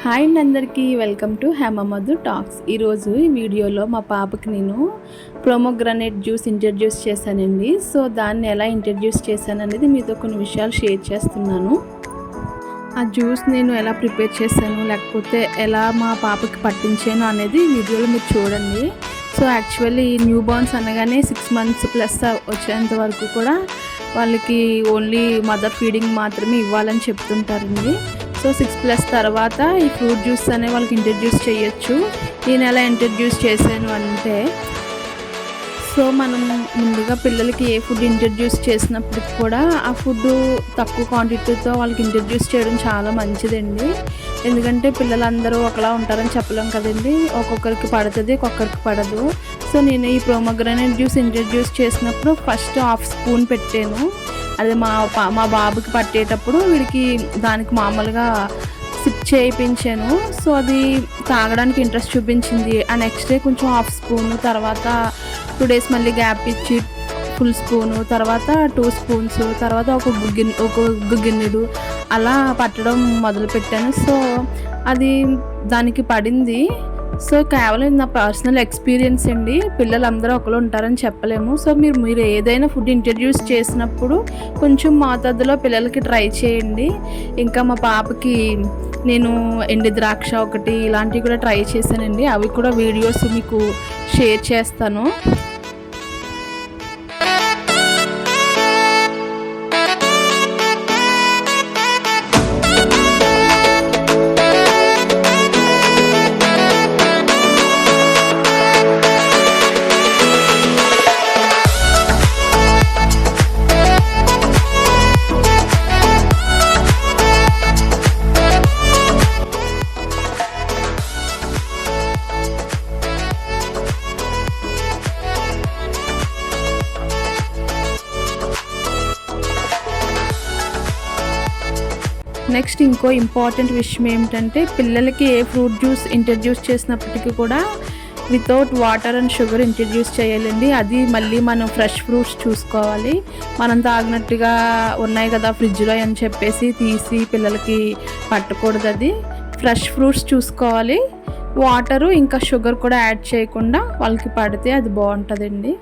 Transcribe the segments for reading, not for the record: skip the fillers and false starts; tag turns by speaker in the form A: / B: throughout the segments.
A: Hi అండి అందరికీ welcome to హేమమధు talks. ఈరోజు ఈ వీడియోలో మా పాపకి నేను ప్రోమోగ్రానేట్ జ్యూస్ ఇంట్రడ్యూస్ చేశానండి. సో దాన్ని ఎలా ఇంట్రడ్యూస్ చేశాను అనేది మీతో కొన్ని విషయాలు షేర్ చేస్తున్నాను. ఆ జ్యూస్ నేను ఎలా ప్రిపేర్ చేశాను, లేకపోతే ఎలా మా పాపకి పట్టించాను అనేది వీడియోలో మీరు చూడండి. సో యాక్చువల్లీ న్యూ బోర్న్స్ అనగానే 6 months ప్లస్ వచ్చేంత వరకు కూడా వాళ్ళకి ఓన్లీ మదర్ ఫీడింగ్ మాత్రమే ఇవ్వాలని చెప్తుంటారండి. సో 6+ తర్వాత ఈ ఫ్రూట్ జ్యూస్ అనే వాళ్ళకి ఇంట్రడ్యూస్ చేయొచ్చు. నేను ఎలా ఇంట్రడ్యూస్ చేశాను అంటే, సో మనం ముందుగా పిల్లలకి ఏ ఫుడ్ ఇంట్రడ్యూస్ చేసినప్పటికి కూడా ఆ ఫుడ్ తక్కువ క్వాంటిటీతో వాళ్ళకి ఇంట్రడ్యూస్ చేయడం చాలా మంచిదండి. ఎందుకంటే పిల్లలందరూ ఒకలా ఉంటారని చెప్పలేం కదండి. ఒక్కొక్కరికి పడుతుంది, ఒక్కొక్కరికి పడదు. సో నేను ఈ ప్రోమోగ్రానేట్ జ్యూస్ ఇంట్రడ్యూస్ చేసినప్పుడు ఫస్ట్ 1/2 స్పూన్ పెట్టాను. అది మా బాబుకి పట్టేటప్పుడు వీడికి దానికి మామూలుగా సిప్ చేయించాను. సో అది తాగడానికి ఇంట్రెస్ట్ చూపించింది. ఆ నెక్స్ట్ డే కొంచెం 1/2 స్పూను, తర్వాత 2 days మళ్ళీ గ్యాప్ ఇచ్చి ఫుల్ స్పూను, తర్వాత 2 స్పూన్స్, తర్వాత ఒక గిన్నెడు అలా పట్టడం మొదలుపెట్టాను. సో అది దానికి పడింది. సో కేవలం నా పర్సనల్ ఎక్స్పీరియన్స్ అండి. పిల్లలందరూ ఒకరు ఉంటారని చెప్పలేము. సో మీరు ఏదైనా ఫుడ్ ఇంట్రడ్యూస్ చేసినప్పుడు కొంచెం మోతాదులో పిల్లలకి ట్రై చేయండి. ఇంకా మా పాపకి నేను ఎండు ద్రాక్ష ఒకటి ఇలాంటివి కూడా ట్రై చేశానండి. అవి కూడా వీడియోస్ మీకు షేర్ చేస్తాను. నెక్స్ట్ ఇంకో ఇంపార్టెంట్ విషయం ఏమిటంటే, పిల్లలకి ఏ ఫ్రూట్ జ్యూస్ ఇంట్రడ్యూస్ చేసినప్పటికీ కూడా without water and sugar introduce చేయాలండి. అది మళ్ళీ మనం ఫ్రెష్ ఫ్రూట్స్ చూసుకోవాలి. మనం తాగినట్టుగా ఉన్నాయి కదా ఫ్రిడ్జ్లో అని చెప్పేసి తీసి పిల్లలకి పట్టకూడదు. అది ఫ్రెష్ ఫ్రూట్స్ చూసుకోవాలి. వాటరు ఇంకా షుగర్ కూడా యాడ్ చేయకుండా వాళ్ళకి పడితే అది బాగుంటుందండి.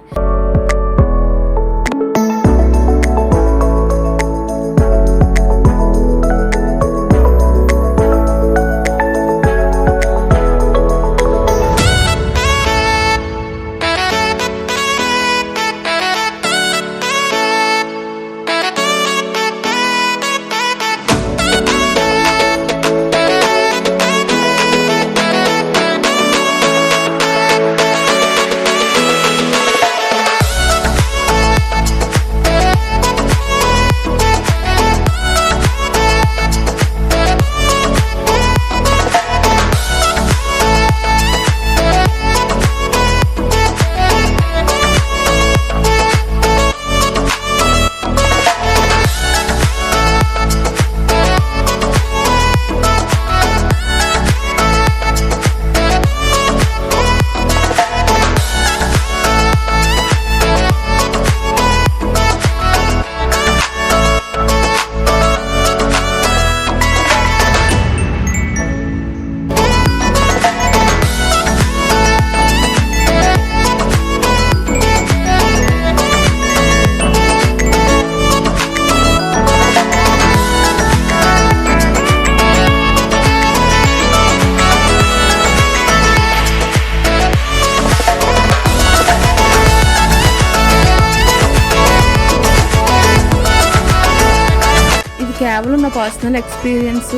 A: కేవలం నా పర్సనల్ ఎక్స్పీరియన్స్.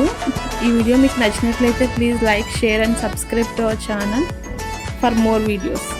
A: ఈ వీడియో మీకు నచ్చినట్లయితే please like, share and subscribe to our channel for more videos.